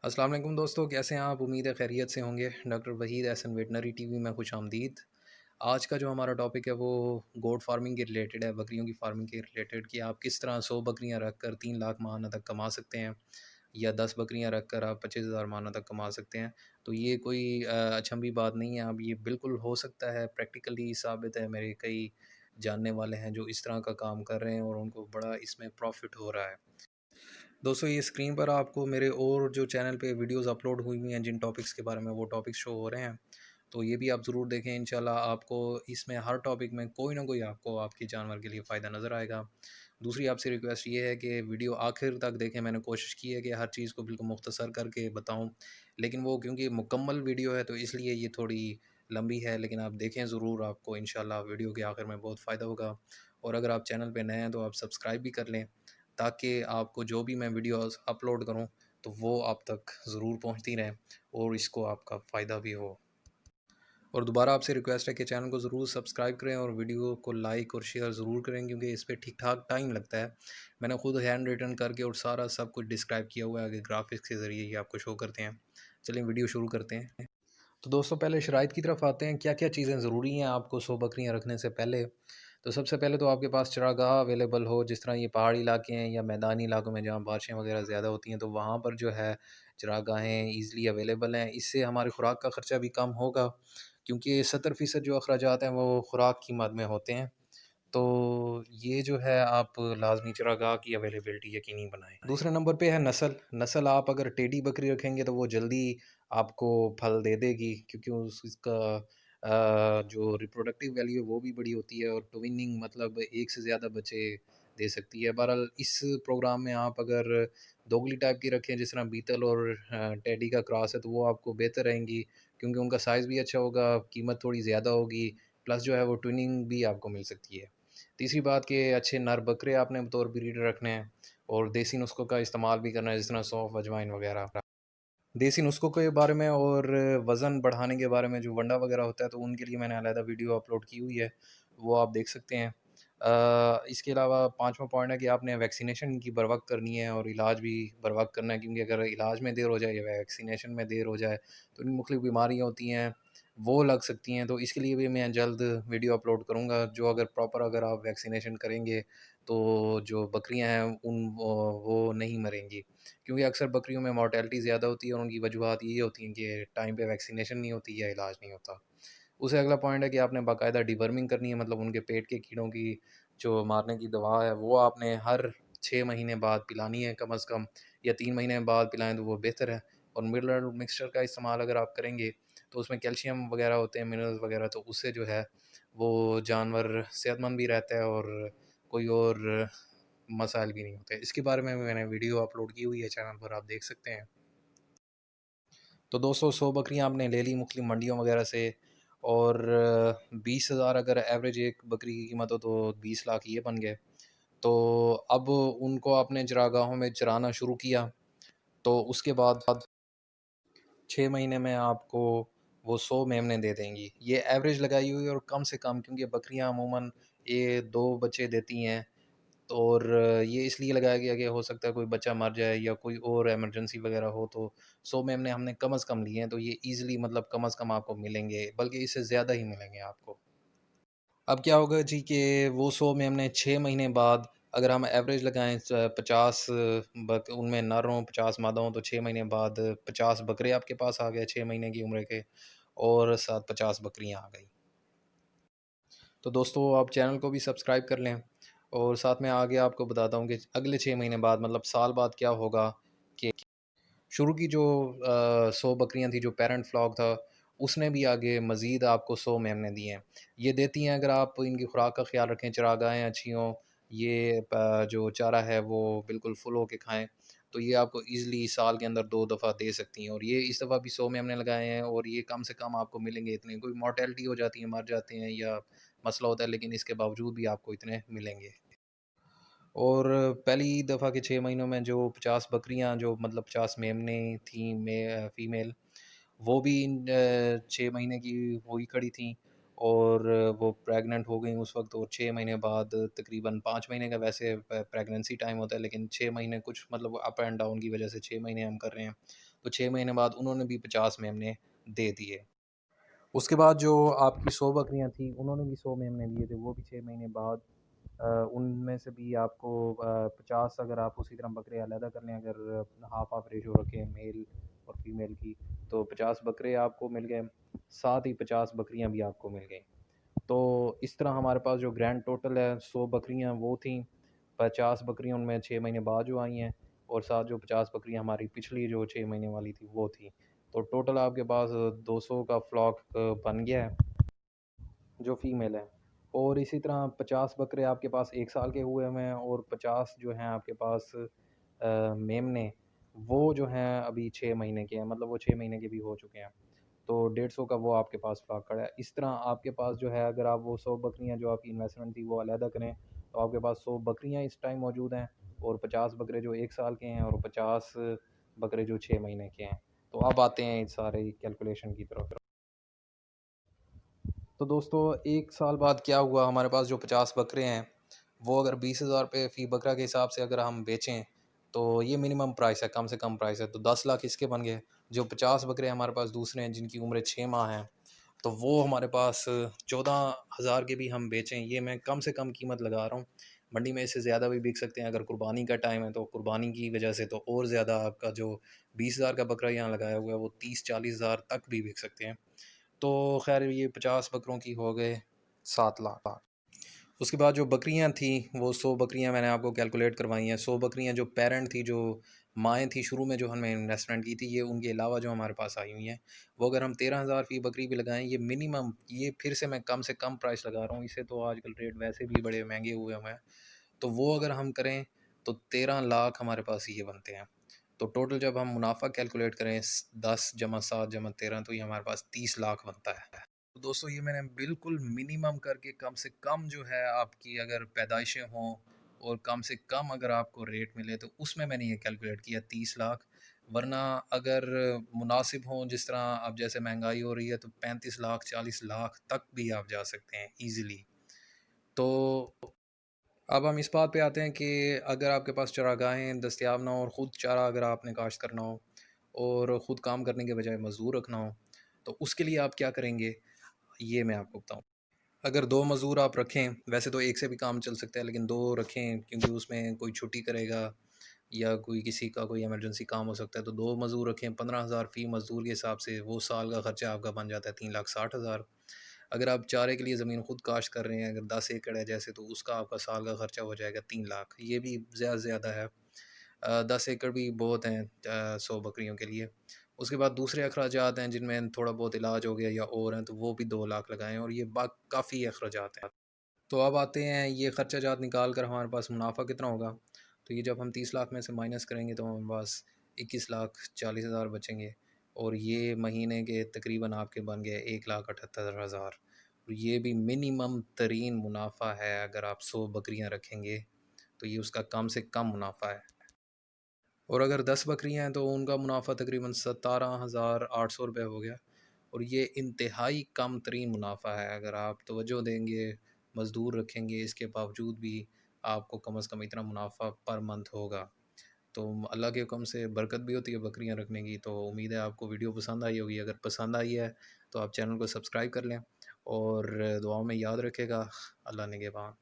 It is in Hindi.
अस्सलाम वालेकुम दोस्तों, कैसे हैं आप? उम्मीद है खैरियत से होंगे। Doctor Waheed Ehsan veterinary TV में खुशामदीद। आज का जो हमारा टॉपिक है वो गोट फार्मिंग के रिलेटेड है, बकरियों की फार्मिंग के रिलेटेड कि आप किस तरह 100 बकरियां रख कर 3 लाख माहाना तक कमा सकते हैं, या 10 बकरियां रख कर आप 25,000 माहाना तक कमा सकते हैं। तो ये कोई अचंभी बात नहीं है, अब ये बिल्कुल हो सकता है, प्रैक्टिकली साबित है। मेरे कई जानने वाले हैं जो इस तरह का काम कर रहे हैं और उनको बड़ा इसमें प्रॉफिट हो रहा है। दोस्तों, ये स्क्रीन पर आपको मेरे और जो चैनल पे वीडियोस अपलोड हुई हुई हैं जिन टॉपिक्स के बारे में, वो टॉपिक्स शो हो रहे हैं। तो ये भी आप ज़रूर देखें। इंशाल्लाह आपको इसमें हर टॉपिक में कोई ना कोई आपको आपके जानवर के लिए फ़ायदा नज़र आएगा। दूसरी आपसे रिक्वेस्ट ये है कि वीडियो आखिर तक देखें। मैंने कोशिश की है कि हर चीज़ को बिल्कुल मुख्तसर करके बताऊँ, लेकिन वो क्योंकि मुकम्मल वीडियो है तो इसलिए ये थोड़ी लंबी है, लेकिन आप देखें ज़रूर, आपको इंशाल्लाह वीडियो के आखिर में बहुत फ़ायदा होगा। और अगर आप चैनल पे नए हैं तो आप सब्सक्राइब भी कर लें, ताकि आपको जो भी मैं वीडियोस अपलोड करूं तो वो आप तक ज़रूर पहुंचती रहें और इसको आपका फ़ायदा भी हो। और दोबारा आपसे रिक्वेस्ट है कि चैनल को ज़रूर सब्सक्राइब करें और वीडियो को लाइक और शेयर ज़रूर करें, क्योंकि इस पे ठीक ठाक टाइम लगता है। मैंने खुद हैंड रिटन करके और सारा सब कुछ डिस्क्राइब किया हुआ है, आगे ग्राफिक्स के ज़रिए ये आपको शो करते हैं। चलिए वीडियो शुरू करते हैं। तो दोस्तों, पहले शराइत की तरफ आते हैं। क्या क्या चीज़ें ज़रूरी हैं आपको 100 बकरियां रखने से पहले? तो सबसे पहले तो आपके पास चरागाह अवेलेबल हो। जिस तरह ये पहाड़ी इलाके हैं या मैदानी इलाकों में जहाँ बारिशें वगैरह ज़्यादा होती हैं, तो वहाँ पर जो है चरागाहें ईज़िली अवेलेबल हैं। इससे हमारी खुराक का ख़र्चा भी कम होगा, क्योंकि 70% जो अखराजात हैं वो खुराक की मद में होते हैं। तो ये जो है, आप लाज़मी चरागाह की अवेलेबिलिटी यकीनी बनाएँ। दूसरे नंबर पे है नस्ल। नस्ल आप अगर टेडी बकरी रखेंगे तो वो जल्दी आपको फल दे देगी, क्योंकि उसका जो रिप्रोडक्टिव वैल्यू है वो भी बड़ी होती है, और ट्विनिंग मतलब एक से ज़्यादा बच्चे दे सकती है। बहरहाल इस प्रोग्राम में आप अगर दोगली टाइप की रखें, जिस तरह बीतल और टेडी का क्रॉस है, तो वो आपको बेहतर रहेंगी, क्योंकि उनका साइज़ भी अच्छा होगा, कीमत थोड़ी ज़्यादा होगी, प्लस जो है वो ट्विनिंग भी आपको मिल सकती है। तीसरी बात कि अच्छे नर बकरे आपने बतौर ब्रीडर रखने हैं, और देसी नुस्ख़ों का इस्तेमाल भी करना है, जिस तरह सौंफ, अजवाइन वगैरह। देसी नुस्ख़ों के बारे में और वज़न बढ़ाने के बारे में, जो वंडा वगैरह होता है, तो उनके लिए मैंने अलहदा वीडियो अपलोड की हुई है, वो आप देख सकते हैं। इसके अलावा पाँचवाँ पॉइंट है कि आपने वैक्सीनेशन की बर वक़्त करनी है, और इलाज भी बर वक़्त करना है, क्योंकि अगर इलाज में देर हो जाए या वैक्सीनेशन में देर हो जाए तो मुख्तलिफ़ बीमारियाँ होती हैं, वो लग सकती हैं। तो इसके लिए भी मैं जल्द वीडियो अपलोड करूँगा। जो अगर प्रॉपर अगर आप वैक्सीनेशन करेंगे तो जो बकरियाँ हैं वो नहीं मरेंगी, क्योंकि अक्सर बकरियों में मॉर्टेलिटी ज़्यादा होती है, और उनकी वजूहत ये होती हैं कि टाइम पे वैक्सीनेशन नहीं होती या इलाज नहीं होता। उससे अगला पॉइंट है कि आपने बाकायदा डिवर्मिंग करनी है, मतलब उनके पेट के कीड़ों की जो मारने की दवा है वो आपने हर 6 महीने बाद पिलानी है कम अज़ कम, या 3 महीने बाद पिलाएँ तो वो बेहतर है। और मिनरल मिक्सचर का इस्तेमाल अगर आप करेंगे तो उसमें कैल्शियम वगैरह होते हैं, मिनरल्स वगैरह, तो उससे जो है वो जानवर सेहतमंद भी रहता है और कोई और मसाइल भी नहीं होते। इसके बारे में भी मैंने वीडियो अपलोड की हुई है चैनल पर, आप देख सकते हैं। तो दोस्तों, 100 बकरियाँ आपने ले ली मुख्तलिफ मंडियों वगैरह से, और 20,000 अगर एवरेज एक बकरी की कीमत हो तो 20 लाख ये बन गए। तो अब उनको आपने चरागाहों में चराना शुरू किया, तो उसके बाद 6 महीने में आपको वो 100 मेमने दे देंगी। ये एवरेज लगाई हुई है, और कम से कम, क्योंकि बकरियाँ अमूमन ये 2 बच्चे देती हैं, तो और ये इसलिए लगाया गया कि हो सकता है कोई बच्चा मर जाए या कोई और इमरजेंसी वगैरह हो, तो 100 में हमने कम से कम लिए हैं, तो ये ईज़िली मतलब कम से कम आपको मिलेंगे, बल्कि इससे ज़्यादा ही मिलेंगे आपको। अब क्या होगा जी कि वो 100 में हमने 6 महीने बाद, अगर हम एवरेज लगाएँ 50 बक उनमें नर हों, 50 मादा हों, तो 6 महीने बाद 50 बकरे आपके पास आ गए 6 महीने की उम्र के, और साथ 50 बकरियाँ आ गई। तो दोस्तों, आप चैनल को भी सब्सक्राइब कर लें, और साथ में आगे आपको बताता हूँ कि अगले 6 महीने बाद, मतलब साल बाद, क्या होगा कि शुरू की जो 100 बकरियाँ थी, जो पेरेंट फ्लॉक था, उसने भी आगे मज़ीद आपको 100 मेमने दिए हैं। ये देती हैं अगर आप इनकी खुराक का ख़्याल रखें, चरागाहें अच्छी हों, ये जो चारा है वो बिल्कुल फुल होके खाएँ, तो ये आपको ईज़िली साल के अंदर 2 दफ़ा दे सकती हैं। और ये इस दफ़ा भी 100 मेमने लगाए हैं, और ये कम से कम आपको मिलेंगे इतने। कोई मॉर्टेलिटी हो जाती है, मर जाते हैं या मसला होता है, लेकिन इसके बावजूद भी आपको इतने मिलेंगे। और पहली दफ़ा के 6 महीनों में जो 50 बकरियाँ, जो मतलब 50 मेमने थीं, फ़ीमेल, वो भी 6 महीने की हुई खड़ी थीं, और वो प्रेग्नेंट हो गईं उस वक़्त, और 6 महीने बाद तकरीबन 5 महीने का वैसे प्रेगनेंसी टाइम होता है, लेकिन 6 महीने कुछ मतलब अप एंड डाउन की वजह से 6 महीने हम कर रहे हैं। तो 6 महीने बाद उन्होंने भी 50 मेमने दे दिए। उसके बाद जो आपकी 100 बकरियाँ थी, उन्होंने भी 100 मेमने दिए थे, वो भी 6 महीने बाद उनमें से भी आपको 50 अगर आप उसी तरह बकरे अलहदा कर लें, अगर हाफ हाफ रेशो रखें मेल और फीमेल की, तो 50 बकरे आपको मिल गए, साथ ही 50 बकरियां भी आपको मिल गई। तो इस तरह हमारे पास जो ग्रैंड टोटल है 100 बकरियां वो थी, 50 बकरियां उनमें 6 महीने बाद जो आई हैं, और साथ जो 50 बकरियां हमारी पिछली जो 6 महीने वाली थी वो थी। तो टोटल आपके पास 200 का फ्लॉक बन गया है जो फ़ीमेल है। और इसी तरह 50 बकरे आपके पास 1 साल के हुए हुए हैं, और 50 जो हैं आपके पास मेमने, वो जो हैं अभी 6 महीने के हैं, मतलब वो 6 महीने के भी हो चुके हैं। तो 150 का वो आपके पास फ्लॉक खड़ा है। इस तरह आपके पास जो है, अगर आप वो 100 बकरियाँ जो आपकी इन्वेस्टमेंट थी वो अलहदा करें, तो आपके पास 100 बकरियाँ इस टाइम मौजूद हैं, और 50 बकरे जो 1 साल के हैं, और 50 बकरे जो 6 महीने के हैं। तो अब आते हैं इस सारे कैलकुलेशन की तरफ। तो दोस्तों, 1 साल बाद क्या हुआ, हमारे पास जो 50 बकरे हैं, वो अगर 20,000 रुपये फ़ी बकरा के हिसाब से अगर हम बेचें, तो ये मिनिमम प्राइस है, कम से कम प्राइस है, तो 10 लाख इसके बन गए। जो 50 बकरे हमारे पास दूसरे हैं जिनकी उम्र 6 माह है, तो वो हमारे पास 14,000 के भी हम बेचें, ये मैं कम से कम कीमत लगा रहा हूँ। मंडी में इससे ज़्यादा भी बिक सकते हैं, अगर कुर्बानी का टाइम है तो कुर्बानी की वजह से तो और ज़्यादा, आपका जो 20,000 का बकरा यहाँ लगाया हुआ है वो 30-40,000 तक भी बिक सकते हैं। तो खैर, ये 50 बकरों की हो गए 7 लाख। उसके बाद जो बकरियां थी, वो 100 बकरियां मैंने आपको कैलकुलेट करवाई हैं। 100 बकरियां जो पेरेंट थी, जो माएँ थी शुरू में जो हमने इन्वेस्टमेंट की थी, ये उनके अलावा जो हमारे पास आई हुई हैं, वो अगर हम 13,000 फ़ी बकरी भी लगाएं, ये मिनिमम, ये फिर से मैं कम से कम प्राइस लगा रहा हूँ, इससे तो आजकल रेट वैसे भी बड़े महंगे हुए हुए हैं। तो वो अगर हम करें, तो 13 लाख हमारे पास ये बनते हैं। तो टोटल जब हम मुनाफा कैलकुलेट करें, 10 जमा 7 जमा 13, तो ये हमारे पास 30 लाख बनता है। तो दोस्तों, ये मैंने बिल्कुल मिनिमम करके, कम से कम जो है आपकी अगर पैदाइशें हों और कम से कम अगर आपको रेट मिले, तो उसमें मैंने ये कैलकुलेट किया 30 लाख। वरना अगर मुनासिब हों, जिस तरह अब जैसे महंगाई हो रही है, तो 35 लाख 40 लाख तक भी आप जा सकते हैं ईज़िली। तो अब हम इस बात पे आते हैं कि अगर आपके पास चारागाहें दस्तयाब ना हो, और ख़ुद चारा अगर आपने काश्त करना हो, और ख़ुद काम करने के बजाय मज़दूर रखना हो, तो उसके लिए आप क्या करेंगे, ये मैं आपको बताऊँ। अगर 2 मज़दूर आप रखें, वैसे तो 1 से भी काम चल सकता है, लेकिन 2 रखें, क्योंकि उसमें कोई छुट्टी करेगा या कोई किसी का कोई इमरजेंसी काम हो सकता है, तो 2 मज़दूर रखें, 15,000 फ़ी मज़दूर के हिसाब से, वो साल का खर्चा आपका बन जाता है 3,60,000। अगर आप चारे के लिए ज़मीन खुद काश्त कर रहे हैं, अगर 10 एकड़ है जैसे, तो उसका आपका साल का खर्चा हो जाएगा 3 लाख, ये भी ज़्यादा से ज़्यादा है। 10 एकड़ भी बहुत हैं 100 बकरियों के लिए। उसके बाद दूसरे अखराजात हैं, जिनमें थोड़ा बहुत इलाज हो गया या और हैं, तो वो भी 2 लाख लगाएँ, और ये काफ़ी अखराजात हैं। तो अब आते हैं, ये खर्चा-जात निकाल कर हमारे पास मुनाफ़ा कितना होगा। तो ये जब हम 30 लाख में से माइनस करेंगे, तो हमारे पास 21,40,000 बचेंगे, और ये महीने के तकरीबन आपके बन गए 1,78,000। और ये भी मिनिमम तरीन मुनाफ़ा है, अगर आप 100 बकरियाँ रखेंगे, तो ये उसका कम से कम मुनाफ़ा है। और अगर 10 बकरियाँ हैं, तो उनका मुनाफ़ा तकरीबन 17,800 रुपये हो गया, और ये इंतहाई कम तरीन मुनाफ़ा है। अगर आप तवज्जो देंगे, मज़दूर रखेंगे, इसके बावजूद भी आपको कम से कम इतना मुनाफ़ा पर मंथ होगा। तो अल्लाह के हुक्म से बरकत भी होती है बकरियाँ रखने की। तो उम्मीद है आपको वीडियो पसंद आई होगी। अगर पसंद आई है, तो आप चैनल को सब्सक्राइब कर लें, और दुआओं में याद रखेगा। अल्लाह निगहबान।